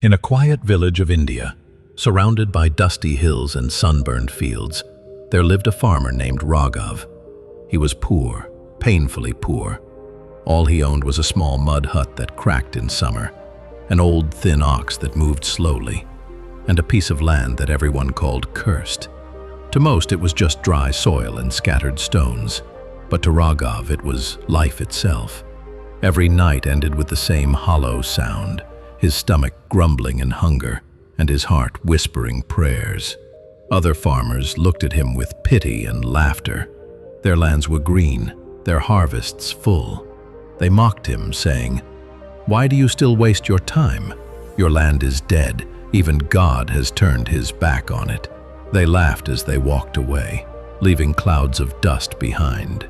In a quiet village of India, surrounded by dusty hills and sunburned fields, there lived a farmer named Raghav. He was poor, painfully poor. All he owned was a small mud hut that cracked in summer, an old thin ox that moved slowly, and a piece of land that everyone called cursed. To most it was just dry soil and scattered stones, but to Raghav it was life itself. Every night ended with the same hollow sound, his stomach grumbling in hunger and his heart whispering prayers. Other farmers looked at him with pity and laughter. Their lands were green, their harvests full. They mocked him, saying, "Why do you still waste your time? Your land is dead. Even God has turned his back on it." They laughed as they walked away, leaving clouds of dust behind.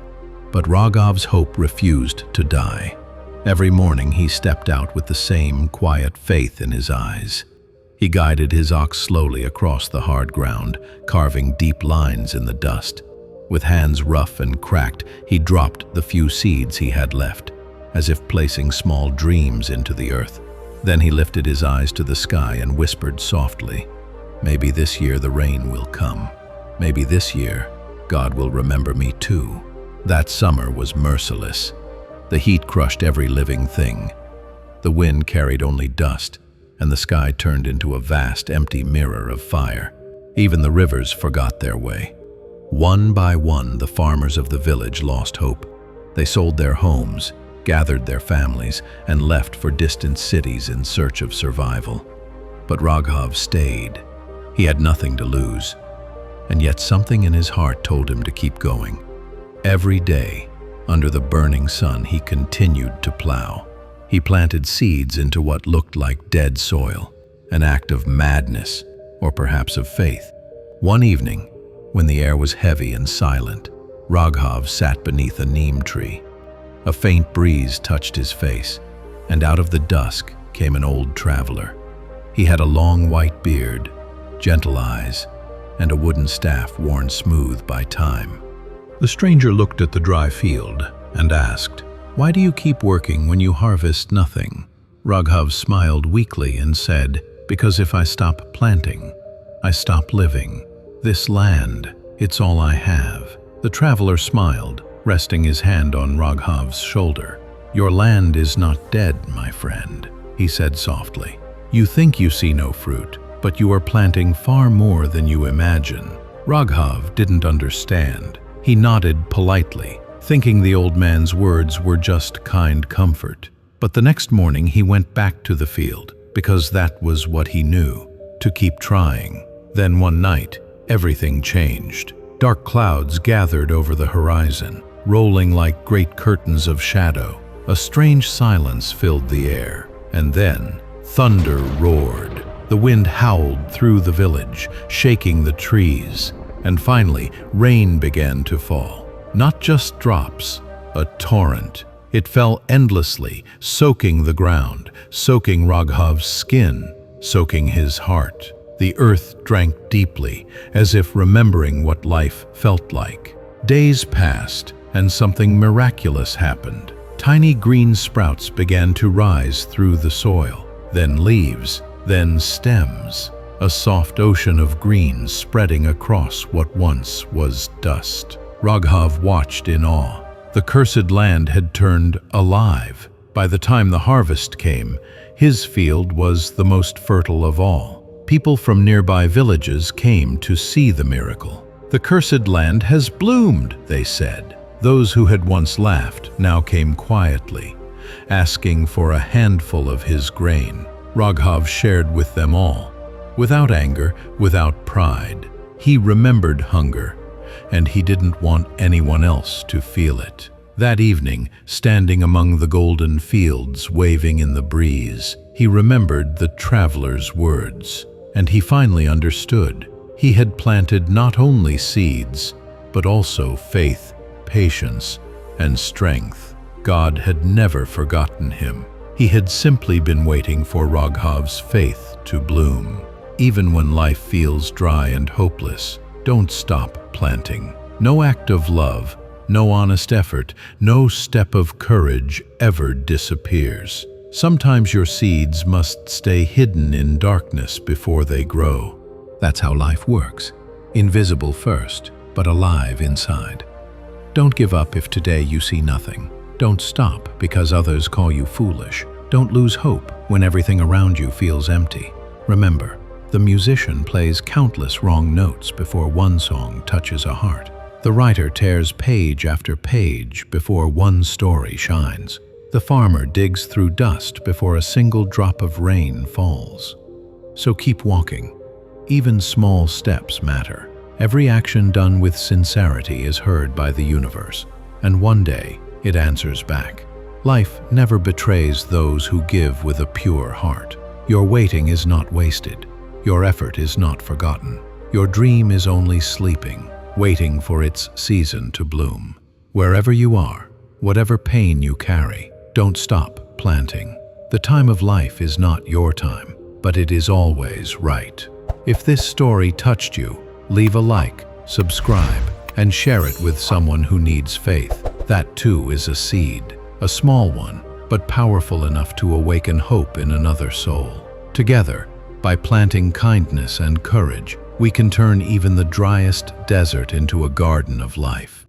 But Raghav's hope refused to die. Every morning he stepped out with the same quiet faith in his eyes. He guided his ox slowly across the hard ground, carving deep lines in the dust. With hands rough and cracked, he dropped the few seeds he had left, as if placing small dreams into the earth. Then he lifted his eyes to the sky and whispered softly, "Maybe this year the rain will come. Maybe this year God will remember me too." That summer was merciless. The heat crushed every living thing. The wind carried only dust, and the sky turned into a vast, empty mirror of fire. Even the rivers forgot their way. One by one, the farmers of the village lost hope. They sold their homes, gathered their families, and left for distant cities in search of survival. But Raghav stayed. He had nothing to lose, and yet something in his heart told him to keep going. Every day, under the burning sun, he continued to plow. He planted seeds into what looked like dead soil, an act of madness, or perhaps of faith. One evening, when the air was heavy and silent, Raghav sat beneath a neem tree. A faint breeze touched his face, and out of the dusk came an old traveler. He had a long white beard, gentle eyes, and a wooden staff worn smooth by time. The stranger looked at the dry field and asked, "Why do you keep working when you harvest nothing?" Raghav smiled weakly and said, "Because if I stop planting, I stop living. This land, it's all I have." The traveler smiled, resting his hand on Raghav's shoulder. "Your land is not dead, my friend," he said softly. "You think you see no fruit, but you are planting far more than you imagine." Raghav didn't understand. He nodded politely, thinking the old man's words were just kind comfort. But the next morning he went back to the field, because that was what he knew, to keep trying. Then one night, everything changed. Dark clouds gathered over the horizon, rolling like great curtains of shadow. A strange silence filled the air, and then thunder roared. The wind howled through the village, shaking the trees, and finally rain began to fall. Not just drops, a torrent. It fell endlessly, soaking the ground, soaking Raghav's skin, soaking his heart. The earth drank deeply, as if remembering what life felt like. Days passed, and something miraculous happened. Tiny green sprouts began to rise through the soil, then leaves, then stems. A soft ocean of green spreading across what once was dust. Raghav watched in awe. The cursed land had turned alive. By the time the harvest came, his field was the most fertile of all. People from nearby villages came to see the miracle. "The cursed land has bloomed," they said. Those who had once laughed now came quietly, asking for a handful of his grain. Raghav shared with them all. Without anger, without pride. He remembered hunger, and he didn't want anyone else to feel it. That evening, standing among the golden fields waving in the breeze, he remembered the traveler's words, and he finally understood. He had planted not only seeds, but also faith, patience, and strength. God had never forgotten him. He had simply been waiting for Raghav's faith to bloom. Even when life feels dry and hopeless, don't stop planting. No act of love, no honest effort, no step of courage ever disappears. Sometimes your seeds must stay hidden in darkness before they grow. That's how life works. Invisible first, but alive inside. Don't give up if today you see nothing. Don't stop because others call you foolish. Don't lose hope when everything around you feels empty. Remember, the musician plays countless wrong notes before one song touches a heart. The writer tears page after page before one story shines. The farmer digs through dust before a single drop of rain falls. So keep walking. Even small steps matter. Every action done with sincerity is heard by the universe, and one day it answers back. Life never betrays those who give with a pure heart. Your waiting is not wasted. Your effort is not forgotten. Your dream is only sleeping, waiting for its season to bloom. Wherever you are, whatever pain you carry, don't stop planting. The time of life is not your time, but it is always right. If this story touched you, leave a like, subscribe, and share it with someone who needs faith. That too is a seed, a small one, but powerful enough to awaken hope in another soul. Together, by planting kindness and courage, we can turn even the driest desert into a garden of life.